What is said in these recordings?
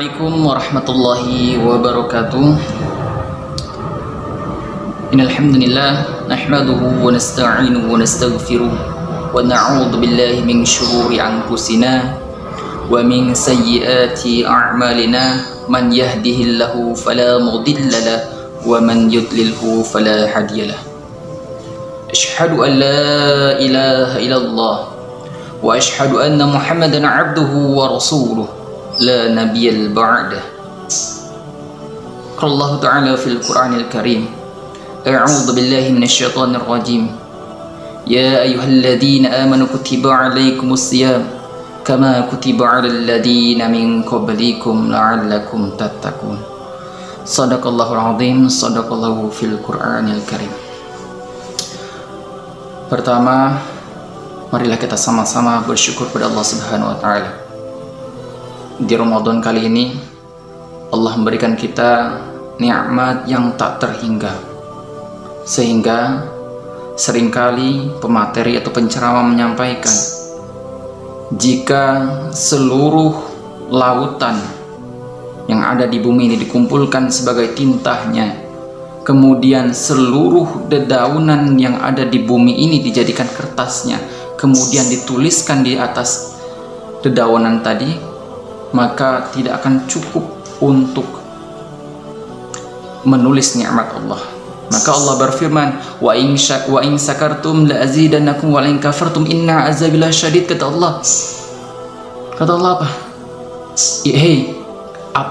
Assalamualaikum warahmatullahi wabarakatuh. Innal hamdalillah nahmaduhu wa nasta'inuhu wa nastaghfiruh wa na'udzu billahi min shururi anfusina wa min sayyiati a'malina man yahdihillahu fala mudilla lahu wa man yudlilhu fala hadiyalah. Asyhadu an la ilaha illallah wa asyhadu anna Muhammadan 'abduhu wa rasuluh la nabiyal ba'dah. Qala Allah Ta'ala fil Qur'anil Karim, a'udzu billahi minasyaitonir rajim. Ya ayyuhalladzina amanu kutiba 'alaikumus shiyam kama kutiba 'alal ladzina min qablikum la'allakum tattaqun. Shadaqallahul 'azim, shadaqallahu fil Qur'anil Karim. Pertama, marilah kita sama-sama bersyukur pada Allah Subhanahu wa taala. Di Ramadan kali ini Allah memberikan kita nikmat yang tak terhingga, sehingga seringkali pemateri atau penceramah menyampaikan, jika seluruh lautan yang ada di bumi ini dikumpulkan sebagai tintanya, kemudian seluruh dedaunan yang ada di bumi ini dijadikan kertasnya, kemudian dituliskan di atas dedaunan tadi, maka tidak akan cukup untuk menulis nikmat Allah. Maka Allah berfirman, wa in sakartum la azidannakum wa in kafartum inna azabi lasyadid. Kata Allah apa? Hei,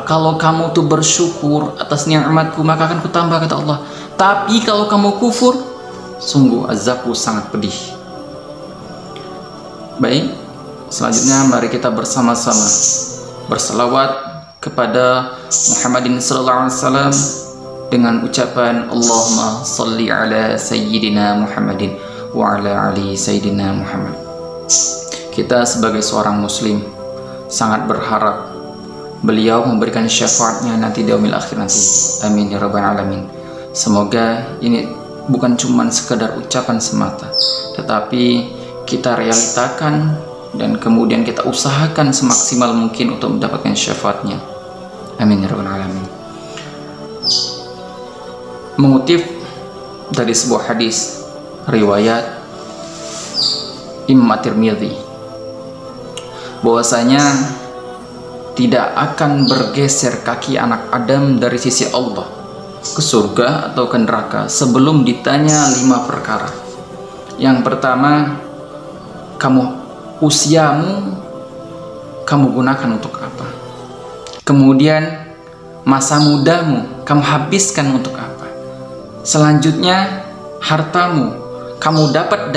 kalau kamu tuh bersyukur atas nikmatku maka akan kutambah, kata Allah. Tapi kalau kamu kufur, sungguh azabku sangat pedih. Baik, selanjutnya mari kita bersama-sama berselawat kepada Muhammadin sallallahu alaihi wasallam dengan ucapan Allahumma salli ala sayyidina Muhammadin wa ala ali sayyidina Muhammad. Kita sebagai seorang muslim sangat berharap beliau memberikan syafaatnya nanti di yaumil akhir nanti. Amin ya rabbal alamin. Semoga ini bukan cuma sekedar ucapan semata, tetapi kita realitakan dan kemudian kita usahakan semaksimal mungkin untuk mendapatkan syafaatnya. Amin ya rabbal alamin. Mengutip dari sebuah hadis riwayat Imam Tirmidzi, bahwasanya tidak akan bergeser kaki anak Adam dari sisi Allah ke surga atau ke neraka sebelum ditanya 5 perkara. Yang pertama, usiamu kamu gunakan untuk apa? Kemudian masa mudamu kamu habiskan untuk apa? Selanjutnya hartamu kamu dapat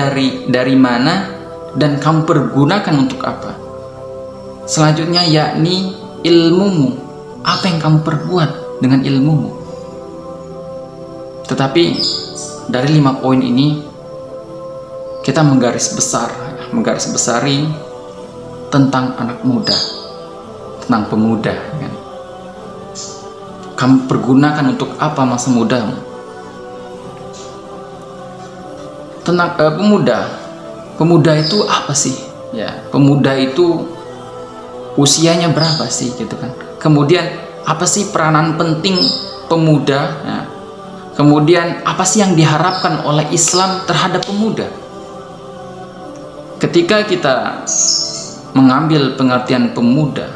dari mana dan kamu pergunakan untuk apa? Selanjutnya yakni ilmumu, apa yang kamu perbuat dengan ilmumu? Tetapi dari 5 poin ini kita menggarisbesari tentang anak muda, tentang pemuda, kan? Kamu pergunakan untuk apa masa mudamu? Tentang pemuda itu apa sih? Ya, pemuda itu usianya berapa sih, gitu kan? Kemudian apa sih peranan penting pemuda? Ya. Kemudian apa sih yang diharapkan oleh Islam terhadap pemuda? Ketika kita mengambil pengertian pemuda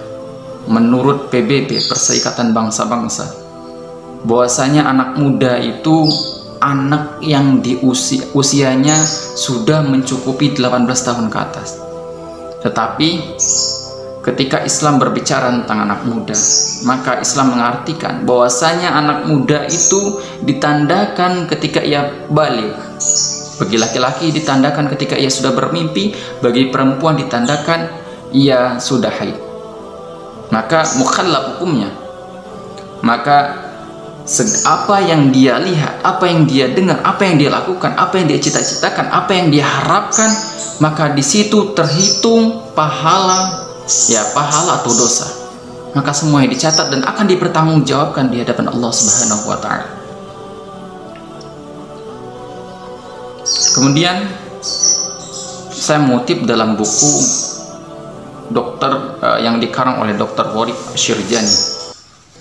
menurut PBB, Perserikatan Bangsa-Bangsa, bahwasanya anak muda itu anak yang usianya sudah mencukupi 18 tahun ke atas. Tetapi ketika Islam berbicara tentang anak muda, maka Islam mengartikan bahwasanya anak muda itu ditandakan ketika ia balik. Bagi laki-laki ditandakan ketika ia sudah bermimpi, bagi perempuan ditandakan ia sudah haid. Maka mukhallaf hukumnya. Maka apa yang dia lihat, apa yang dia dengar, apa yang dia lakukan, apa yang dia cita-citakan, apa yang dia harapkan, maka di situ terhitung pahala atau dosa. Maka semuanya dicatat dan akan dipertanggungjawabkan di hadapan Allah Subhanahu wa taala. Kemudian saya mengutip dalam buku yang dikarang oleh Dr. Worif Syirjani.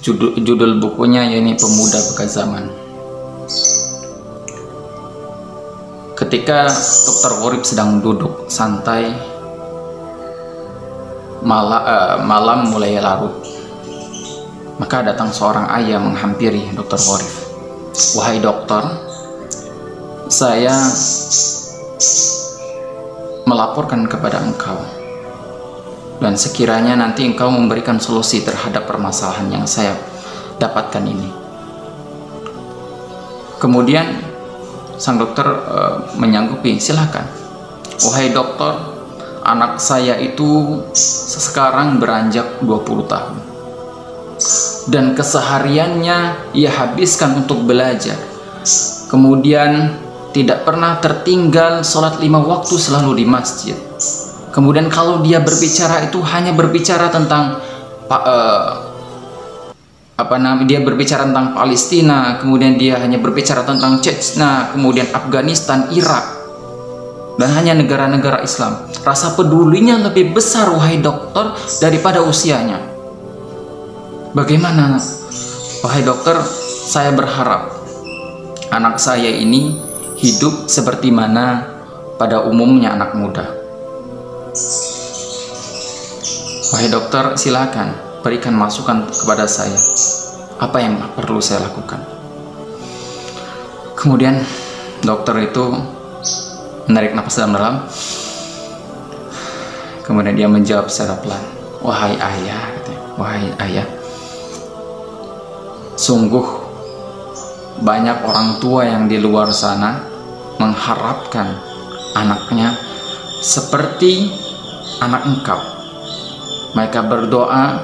Judul bukunya yakni Pemuda Bekas Zaman. Ketika Dr. Worif sedang duduk santai, malam mulai larut, maka datang seorang ayah menghampiri Dr. Worif. "Wahai dokter, saya melaporkan kepada engkau, dan sekiranya nanti engkau memberikan solusi terhadap permasalahan yang saya dapatkan ini." Kemudian sang dokter menyanggupi, "Silakan." "Wahai dokter, anak saya itu sekarang beranjak 20 tahun. Dan kesehariannya ia habiskan untuk belajar. Kemudian tidak pernah tertinggal sholat 5 waktu, selalu di masjid. Kemudian kalau dia berbicara itu hanya berbicara tentang dia berbicara tentang Palestina, kemudian dia hanya berbicara tentang Chechnya, kemudian Afghanistan, Irak, dan hanya negara-negara Islam. Rasa pedulinya lebih besar, wahai dokter, daripada usianya. Bagaimana, wahai dokter? Saya berharap anak saya ini hidup seperti mana pada umumnya anak muda. Wahai dokter, silakan berikan masukan kepada saya. Apa yang perlu saya lakukan?" Kemudian dokter itu menarik nafas dalam-dalam. Kemudian dia menjawab secara pelan, "Wahai ayah," katanya, "wahai ayah, sungguh banyak orang tua yang di luar sana mengharapkan anaknya seperti anak engkau. Mereka berdoa,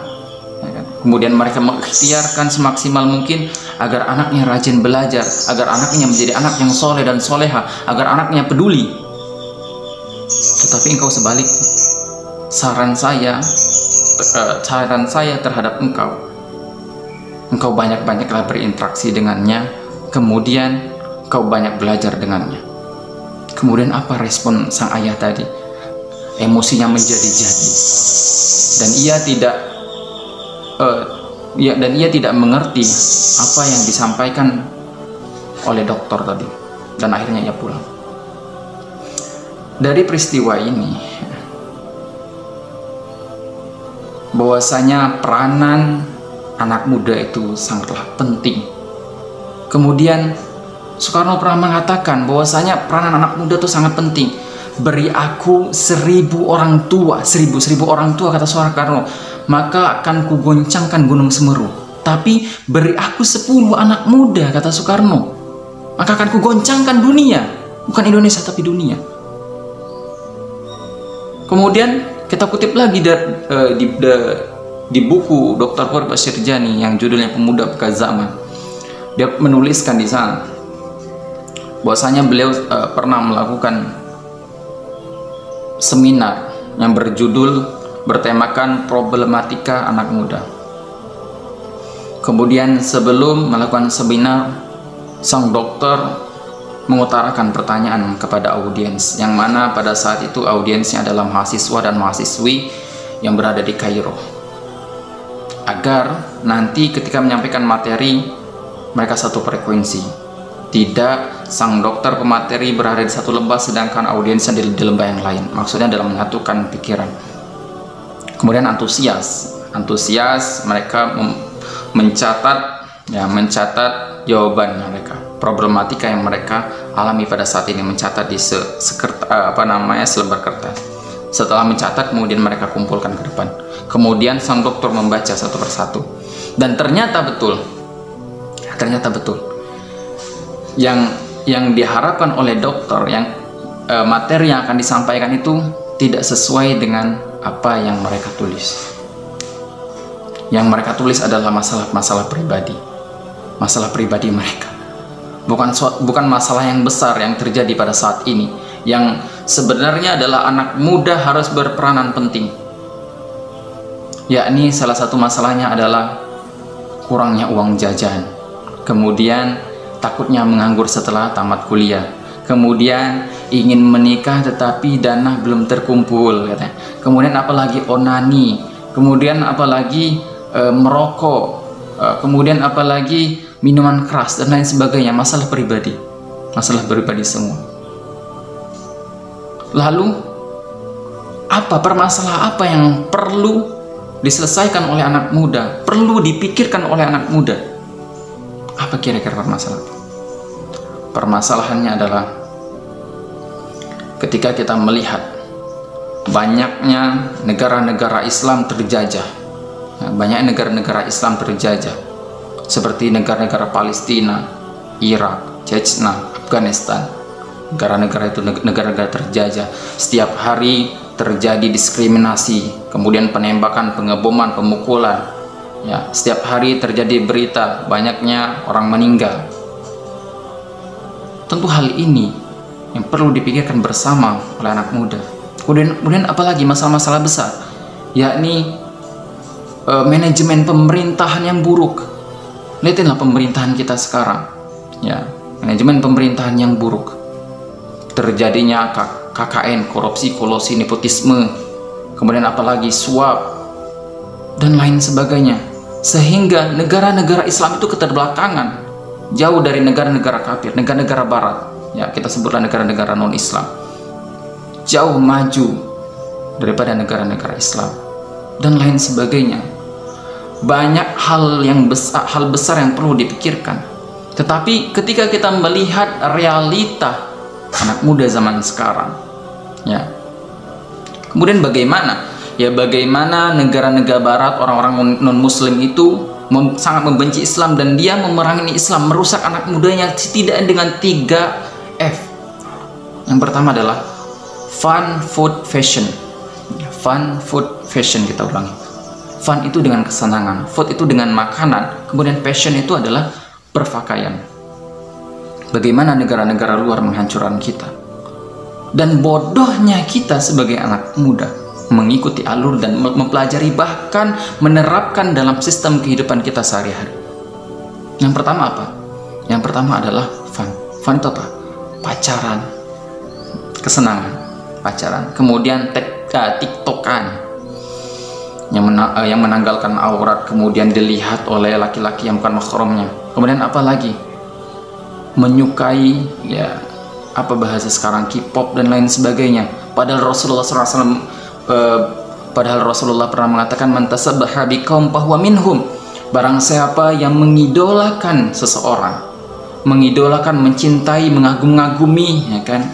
kemudian mereka mengikhtiarkan semaksimal mungkin agar anaknya rajin belajar, agar anaknya menjadi anak yang soleh dan soleha, agar anaknya peduli. Tetapi engkau sebaliknya. Saran saya terhadap engkau banyak-banyaklah berinteraksi dengannya, kemudian engkau banyak belajar dengannya." Kemudian apa respon sang ayah tadi? Emosinya menjadi-jadi, dan ia tidak mengerti apa yang disampaikan oleh dokter tadi, dan akhirnya ia pulang. Dari peristiwa ini, bahwasanya peranan anak muda itu sangatlah penting. Kemudian Soekarno pernah mengatakan bahwasanya peranan anak muda itu sangat penting. "Beri aku 1000 orang tua, 1000 orang tua," kata Soekarno, "maka akan kugoncangkan Gunung Semeru. Tapi beri aku 10 anak muda," kata Soekarno, "maka akan kugoncangkan dunia." Bukan Indonesia tapi dunia. Kemudian kita kutip lagi di buku Dr. Worif Syirjani yang judulnya Pemuda Bekas Zaman. Dia menuliskan di sana bahwasanya beliau pernah melakukan seminar yang bertemakan problematika anak muda. Kemudian sebelum melakukan seminar, sang dokter mengutarakan pertanyaan kepada audiens, yang mana pada saat itu audiensnya adalah mahasiswa dan mahasiswi yang berada di Kairo, agar nanti ketika menyampaikan materi mereka satu frekuensi. Tidak sang dokter pemateri berada di satu lembah sedangkan audiensnya di lembah yang lain. Maksudnya dalam menyatukan pikiran. Kemudian antusias mereka mencatat jawaban mereka, problematika yang mereka alami pada saat ini, mencatat di selembar kertas. Setelah mencatat, kemudian mereka kumpulkan ke depan. Kemudian sang dokter membaca satu persatu, dan ternyata betul yang diharapkan oleh dokter, materi yang akan disampaikan itu tidak sesuai dengan apa yang mereka tulis. Yang mereka tulis adalah masalah pribadi mereka, bukan masalah yang besar yang terjadi pada saat ini, yang sebenarnya adalah anak muda harus berperanan penting. Yakni salah satu masalahnya adalah kurangnya uang jajan, kemudian takutnya menganggur setelah tamat kuliah, kemudian ingin menikah tetapi dana belum terkumpul katanya. Kemudian apalagi onani, kemudian apalagi merokok, kemudian apalagi minuman keras dan lain sebagainya. Masalah pribadi semua. Lalu apa permasalahan apa yang perlu diselesaikan oleh anak muda, perlu dipikirkan oleh anak muda? Apa kira-kira permasalahan? Permasalahannya adalah ketika kita melihat banyaknya negara-negara Islam terjajah, banyak negara-negara Islam terjajah seperti negara-negara Palestina, Irak, Chechnya, Afghanistan. Negara-negara itu negara-negara terjajah. Setiap hari terjadi diskriminasi, kemudian penembakan, pengeboman, pemukulan. Ya, setiap hari terjadi berita banyaknya orang meninggal. Tentu hal ini yang perlu dipikirkan bersama oleh anak muda. Kemudian apalagi masalah-masalah besar, yakni manajemen pemerintahan yang buruk. Lihatlah pemerintahan kita sekarang, ya, manajemen pemerintahan yang buruk. Terjadinya KKN, korupsi, kolusi, nepotisme, kemudian apalagi suap dan lain sebagainya, sehingga negara-negara Islam itu keterbelakangan, jauh dari negara-negara kafir, negara-negara Barat. Ya, kita sebutlah negara-negara non-Islam, jauh maju daripada negara-negara Islam dan lain sebagainya. Banyak hal besar yang perlu dipikirkan. Tetapi ketika kita melihat realita anak muda zaman sekarang, ya, kemudian bagaimana? Ya, bagaimana negara-negara Barat, orang-orang non-Muslim itu sangat membenci Islam dan dia memerangi Islam, merusak anak mudanya tidak dengan 3F. Yang pertama adalah fun, food, fashion. Fun, food, fashion, kita ulangi. Fun itu dengan kesenangan, food itu dengan makanan, kemudian passion itu adalah berpakaian. Bagaimana negara-negara luar menghancurkan kita, dan bodohnya kita sebagai anak muda mengikuti alur dan mempelajari, bahkan menerapkan dalam sistem kehidupan kita sehari-hari. Yang pertama apa? Yang pertama adalah fun. Fun itu apa? Pacaran, kesenangan, pacaran. Kemudian tiktokan yang menanggalkan aurat, kemudian dilihat oleh laki-laki yang bukan mahramnya. Kemudian apa lagi? Menyukai, ya, apa bahasa sekarang, K-pop dan lain sebagainya. Padahal Rasulullah SAW pernah mengatakan, man tasabbaha biqaum fahuwa minhum. Barang siapa yang mengidolakan seseorang, mengidolakan, mencintai, mengagum-agumi, ya kan,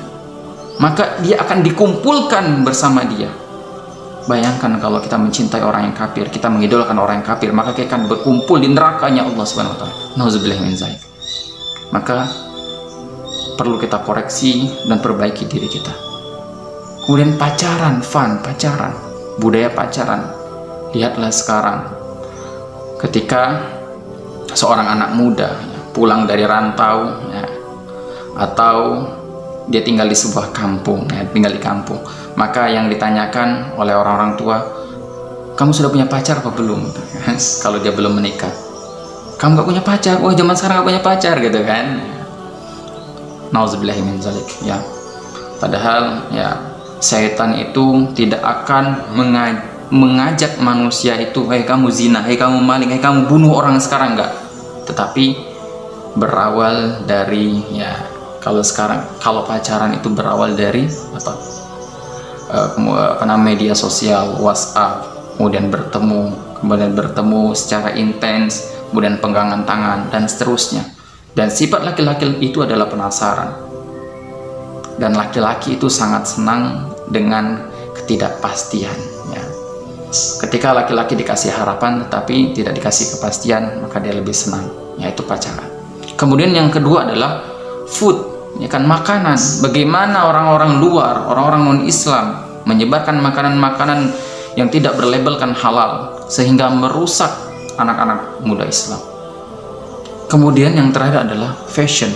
maka dia akan dikumpulkan bersama dia. Bayangkan kalau kita mencintai orang yang kafir, kita mengidolakan orang yang kafir, maka kita akan berkumpul di nerakanya Allah Subhanahu wa taala. Nauzubillahi min dzalik. Maka perlu kita koreksi dan perbaiki diri kita. Kemudian pacaran, fun, pacaran, budaya pacaran. Lihatlah sekarang, ketika seorang anak muda pulang dari rantau, ya, atau dia tinggal di sebuah kampung, ya, tinggal di kampung, maka yang ditanyakan oleh orang-orang tua, kamu sudah punya pacar apa belum? Kalau dia belum menikah, kamu gak punya pacar? Wah, zaman sekarang gak punya pacar, gitu kan? Nauzubillahi min dzalik, ya. Padahal, ya, syaitan itu tidak akan mengajak manusia itu, hei kamu zina, hei kamu maling, hei kamu bunuh orang sekarang, enggak. Tetapi berawal dari, ya, kalau pacaran itu berawal dari media sosial, WhatsApp, kemudian bertemu secara intens, kemudian pegangan tangan dan seterusnya. Dan sifat laki-laki itu adalah penasaran, dan laki-laki itu sangat senang dengan ketidakpastian, ya. Ketika laki-laki dikasih harapan tetapi tidak dikasih kepastian, maka dia lebih senang, yaitu pacaran. Kemudian yang kedua adalah food, ya kan, makanan. Bagaimana orang-orang luar, orang-orang non-Islam menyebarkan makanan-makanan yang tidak berlabelkan halal sehingga merusak anak-anak muda Islam. Kemudian yang terakhir adalah fashion,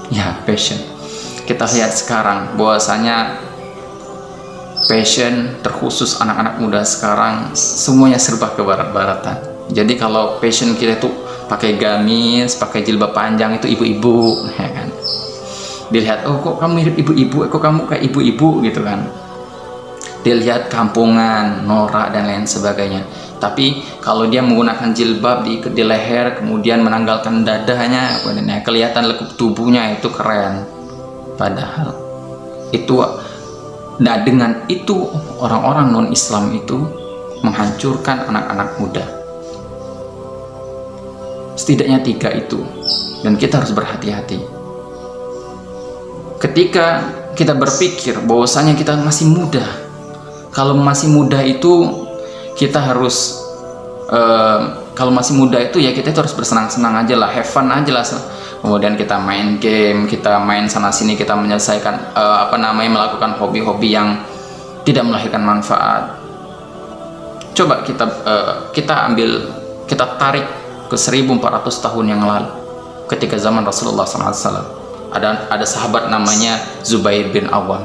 ya, fashion. Kita lihat sekarang bahwasanya fashion terkhusus anak-anak muda sekarang semuanya serba ke barat-baratan. Jadi kalau fashion kita itu pakai gamis, pakai jilbab panjang, itu ibu-ibu, ya kan. Dilihat, oh kok kamu mirip ibu-ibu, kok kamu kayak ibu-ibu gitu kan. Dilihat kampungan, norak dan lain sebagainya. Tapi kalau dia menggunakan jilbab di leher, kemudian menanggalkan dadanya, kelihatan lekuk tubuhnya, itu keren. Padahal itu, nah dengan itu orang-orang non-Islam itu menghancurkan anak-anak muda. Setidaknya 3 itu, dan kita harus berhati-hati. Ketika kita berpikir bahwasanya kita masih muda, kalau masih muda itu kita harus kalau masih muda itu ya kita itu harus bersenang-senang aja lah, have fun aja lah. Kemudian kita main game, kita main sana sini, kita menyelesaikan melakukan hobi-hobi yang tidak melahirkan manfaat. Coba kita tarik ke 1400 tahun yang lalu, ketika zaman Rasulullah SAW. Ada sahabat namanya Zubair bin Awam.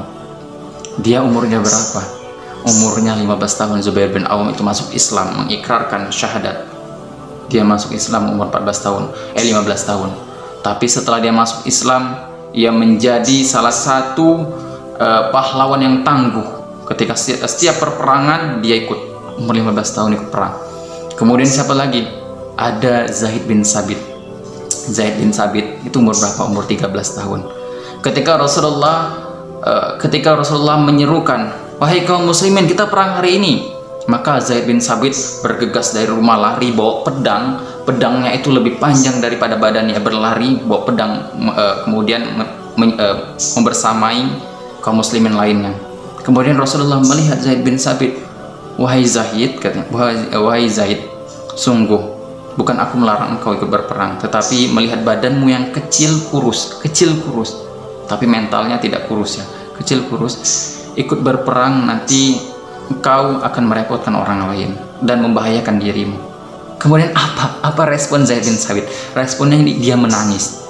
Dia umurnya berapa? Umurnya 15 tahun. Zubair bin Awam itu masuk Islam, mengikrarkan syahadat. Dia masuk Islam umur 15 tahun. Tapi setelah dia masuk Islam, ia menjadi salah satu pahlawan yang tangguh. Ketika setiap perperangan dia ikut. Umur 15 tahun ikut perang. Kemudian siapa lagi? Ada Zaid bin Sabit. Zaid bin Sabit itu umur berapa? Umur 13 tahun. Ketika Rasulullah menyerukan, wahai kaum muslimin, kita perang hari ini, maka Zaid bin Sabit bergegas dari rumah, lari bawa pedang. Pedangnya itu lebih panjang daripada badannya, berlari bawa pedang, kemudian membersamai kaum muslimin lainnya. Kemudian Rasulullah melihat Zaid bin Sabit. Wahai Zaid, katanya, wahai Zaid, sungguh bukan aku melarang engkau ikut berperang, tetapi melihat badanmu yang kecil kurus, tapi mentalnya tidak kurus ya, kecil kurus, ikut berperang nanti engkau akan merepotkan orang lain dan membahayakan dirimu. Kemudian apa respon Zaid bin Sabit? Responnya dia menangis,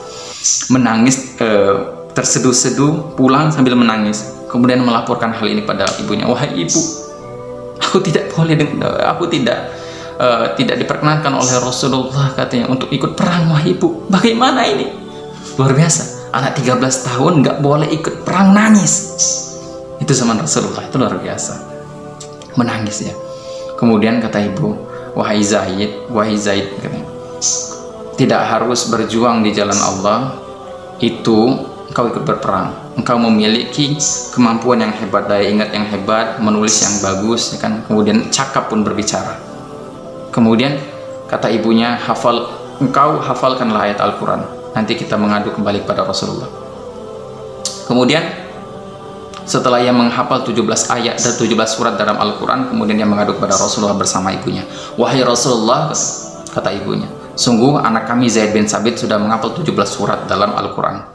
terseduh-seduh, pulang sambil menangis. Kemudian melaporkan hal ini pada ibunya. Wahai ibu, aku tidak diperkenankan oleh Rasulullah, katanya, untuk ikut perang. Wahai ibu, bagaimana ini? Luar biasa, anak 13 tahun nggak boleh ikut perang, nangis. Itu zaman Rasulullah, itu luar biasa, menangis ya. Kemudian kata ibu, wahai Zaid, katanya, tidak harus berjuang di jalan Allah itu engkau ikut berperang. Engkau memiliki kemampuan yang hebat, daya ingat yang hebat, menulis yang bagus, ya kan? Kemudian cakap pun berbicara. Kemudian kata ibunya, engkau hafalkanlah ayat Al-Quran. Nanti kita mengadu kembali kepada Rasulullah. Kemudian setelah ia menghafal 17 ayat dan 17 surat dalam Al-Quran, kemudian dia mengadu kepada Rasulullah bersama ibunya. Wahai Rasulullah, kata ibunya, sungguh anak kami Zaid bin Sabit sudah menghafal 17 surat dalam Al-Quran.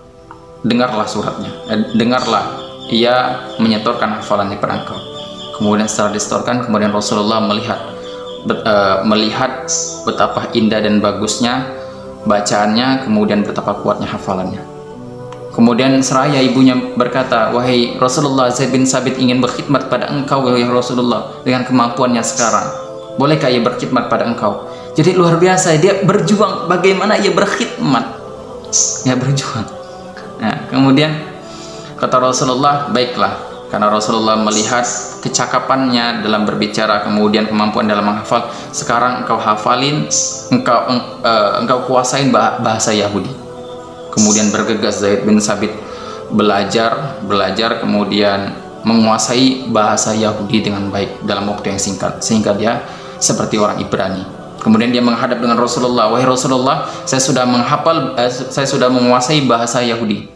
Dengarlah suratnya, dengarlah ia menyetorkan hafalannya kepada engkau. Kemudian setelah disetorkan, kemudian Rasulullah melihat betapa indah dan bagusnya bacaannya, kemudian betapa kuatnya hafalannya. Kemudian seraya ibunya berkata, wahai Rasulullah, Zaid bin Sabit ingin berkhidmat pada engkau, wahai Rasulullah, dengan kemampuannya sekarang. Bolehkah ia berkhidmat pada engkau? Jadi luar biasa, dia berjuang. Bagaimana ia berkhidmat? Ya, berjuang. Nah, kemudian kata Rasulullah, baiklah, karena Rasulullah melihat kecakapannya dalam berbicara, kemudian kemampuan dalam menghafal. Sekarang engkau hafalin, engkau kuasain bahasa Yahudi. Kemudian bergegas Zaid bin Sabit belajar, kemudian menguasai bahasa Yahudi dengan baik dalam waktu yang singkat, sehingga dia seperti orang Ibrani. Kemudian dia menghadap dengan Rasulullah, wahai Rasulullah, saya sudah menguasai bahasa Yahudi.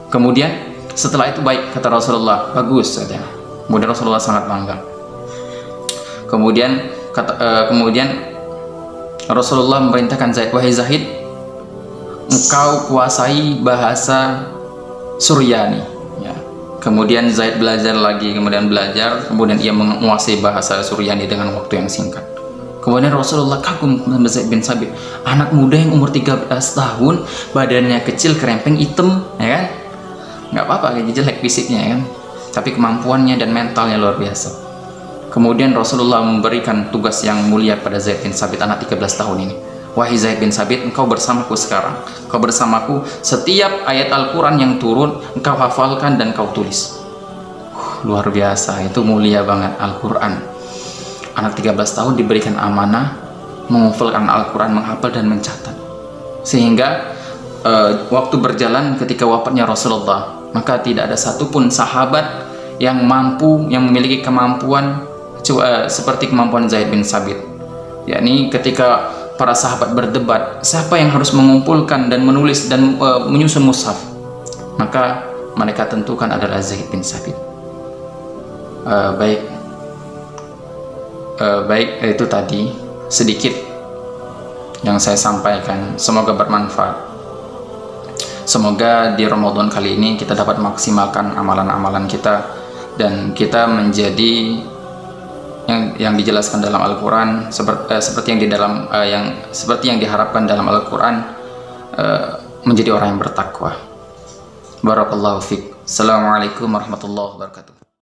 Kemudian setelah itu, baik, kata Rasulullah, bagus, katanya. Kemudian Rasulullah sangat bangga. Kemudian Rasulullah memerintahkan Zaid, wahai Zaid, engkau kuasai bahasa Suryani. Ya. Kemudian Zaid belajar lagi, kemudian ia menguasai bahasa Suryani dengan waktu yang singkat. Kemudian Rasulullah kagum sama Zaid bin Sabit, anak muda yang umur 13 tahun, badannya kecil, kerempeng, hitam, ya kan? Nggak apa-apa, kayak jelek fisiknya, ya kan? Tapi kemampuannya dan mentalnya luar biasa. Kemudian Rasulullah memberikan tugas yang mulia pada Zaid bin Sabit, anak 13 tahun ini. wahai Zaid bin Sabit, engkau bersamaku sekarang, engkau bersamaku, setiap ayat Al-Quran yang turun engkau hafalkan dan kau tulis. Luar biasa, itu mulia banget Al-Quran. Anak 13 tahun diberikan amanah menghafalkan Al-Quran, menghafal dan mencatat, sehingga waktu berjalan ketika wafatnya Rasulullah, maka tidak ada satupun sahabat yang mampu, yang memiliki kemampuan seperti kemampuan Zaid bin Sabit. Yakni ketika para sahabat berdebat siapa yang harus mengumpulkan dan menulis dan menyusun mushaf, maka mereka tentukan adalah Zaid bin Sabit. Baik, itu tadi sedikit yang saya sampaikan, semoga bermanfaat. Semoga di Ramadan kali ini kita dapat maksimalkan amalan-amalan kita dan kita menjadi yang dijelaskan dalam Al-Quran seperti yang diharapkan dalam Al-Quran, menjadi orang yang bertakwa. Barakallahu fiik. Assalamualaikum warahmatullahi wabarakatuh.